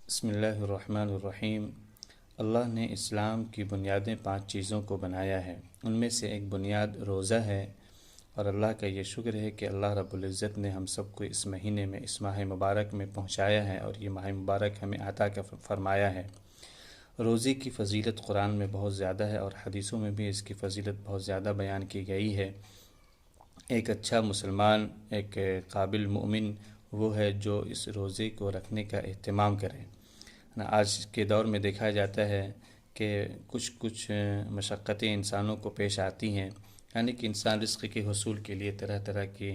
بسم اللہ الرحمن الرحیم۔ اللہ نے اسلام کی بنیادیں 5 چیزوں کو بنایا ہے، ان میں سے ایک بنیاد روزہ ہے، اور اللہ کا یہ شکر ہے کہ اللہ رب العزت نے ہم سب کو اس مہینے میں، اس ماہ مبارک میں پہنچایا ہے، اور یہ ماہ مبارک ہمیں عطا فرمایا ہے۔ روزے کی فضیلت قرآن میں بہت زیادہ ہے، اور حدیثوں میں بھی اس کی فضیلت بہت زیادہ بیان کی گئی ہے۔ ایک اچھا مسلمان، ایک قابل مومن وہ ہے جو اس روزے کو رکھنے کا اہتمام کرے۔ آج کے دور میں دیکھا جاتا ہے کہ کچھ مشقتیں انسانوں کو پیش آتی ہیں، یعنی کہ انسان رزق کے حصول کے لیے طرح طرح کی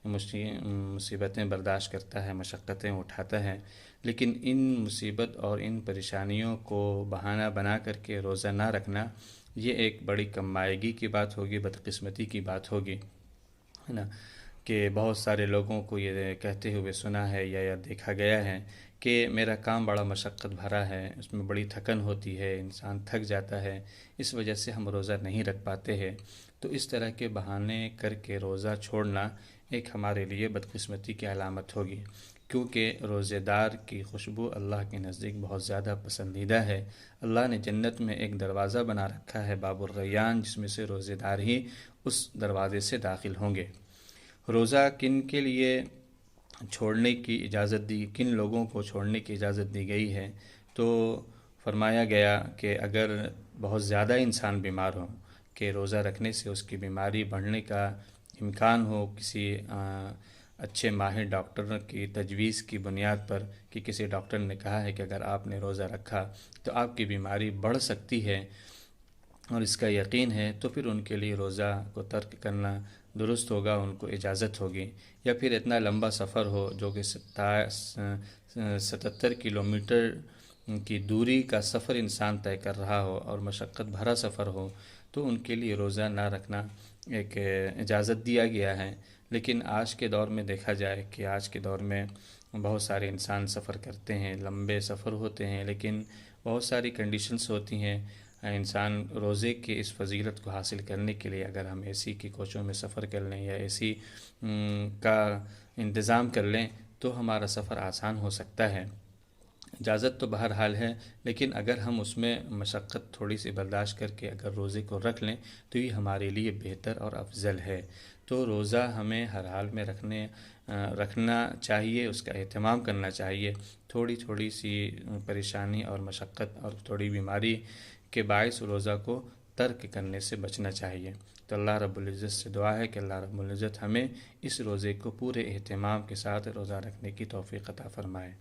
مصیبتیں برداشت کرتا ہے، مشقتیں اٹھاتا ہے، لیکن ان مصیبت اور ان پریشانیوں کو بہانہ بنا کر کے روزہ نہ رکھنا، یہ ایک بڑی کم مائگی کی بات ہوگی، بدقسمتی کی بات ہوگی، ہے نا۔ کہ بہت سارے لوگوں کو یہ کہتے ہوئے سنا ہے یا دیکھا گیا ہے کہ میرا کام بڑا مشقت بھرا ہے، اس میں بڑی تھکن ہوتی ہے، انسان تھک جاتا ہے، اس وجہ سے ہم روزہ نہیں رکھ پاتے ہیں۔ تو اس طرح کے بہانے کر کے روزہ چھوڑنا ایک ہمارے لیے بدقسمتی کی علامت ہوگی، کیونکہ روزے دار کی خوشبو اللہ کے نزدیک بہت زیادہ پسندیدہ ہے۔ اللہ نے جنت میں ایک دروازہ بنا رکھا ہے، باب الریان، جس میں سے روزے دار ہی اس دروازے سے داخل ہوں گے۔ روزہ کن کے لیے چھوڑنے کی اجازت دی، کن لوگوں کو چھوڑنے کی اجازت دی گئی ہے؟ تو فرمایا گیا کہ اگر بہت زیادہ انسان بیمار ہو، کہ روزہ رکھنے سے اس کی بیماری بڑھنے کا امکان ہو، کسی اچھے ماہر ڈاکٹر کی تجویز کی بنیاد پر، کہ کسی ڈاکٹر نے کہا ہے کہ اگر آپ نے روزہ رکھا تو آپ کی بیماری بڑھ سکتی ہے، اور اس کا یقین ہے، تو پھر ان کے لیے روزہ کو ترک کرنا درست ہوگا، ان کو اجازت ہوگی۔ یا پھر اتنا لمبا سفر ہو جو کہ 77 کلومیٹر کی دوری کا سفر انسان طے کر رہا ہو اور مشقت بھرا سفر ہو، تو ان کے لیے روزہ نہ رکھنا ایک اجازت دیا گیا ہے۔ لیکن آج کے دور میں دیکھا جائے کہ آج کے دور میں بہت سارے انسان سفر کرتے ہیں، لمبے سفر ہوتے ہیں، لیکن بہت ساری کنڈیشنز ہوتی ہیں۔ انسان روزے کے اس فضیلت کو حاصل کرنے کے لیے اگر ہم اے سی کی کوچوں میں سفر کر لیں یا اے سی کا انتظام کر لیں تو ہمارا سفر آسان ہو سکتا ہے۔ اجازت تو بہرحال ہے، لیکن اگر ہم اس میں مشقت تھوڑی سی برداشت کر کے اگر روزے کو رکھ لیں تو یہ ہمارے لیے بہتر اور افضل ہے۔ تو روزہ ہمیں ہر حال میں رکھنا چاہیے، اس کا اہتمام کرنا چاہیے۔ تھوڑی تھوڑی سی پریشانی اور مشقت اور تھوڑی بیماری کے باعث روزہ کو ترک کرنے سے بچنا چاہیے۔ تو اللہ رب العزت سے دعا ہے کہ اللہ رب العزت ہمیں اس روزے کو پورے اہتمام کے ساتھ روزہ رکھنے کی توفیق عطا فرمائے۔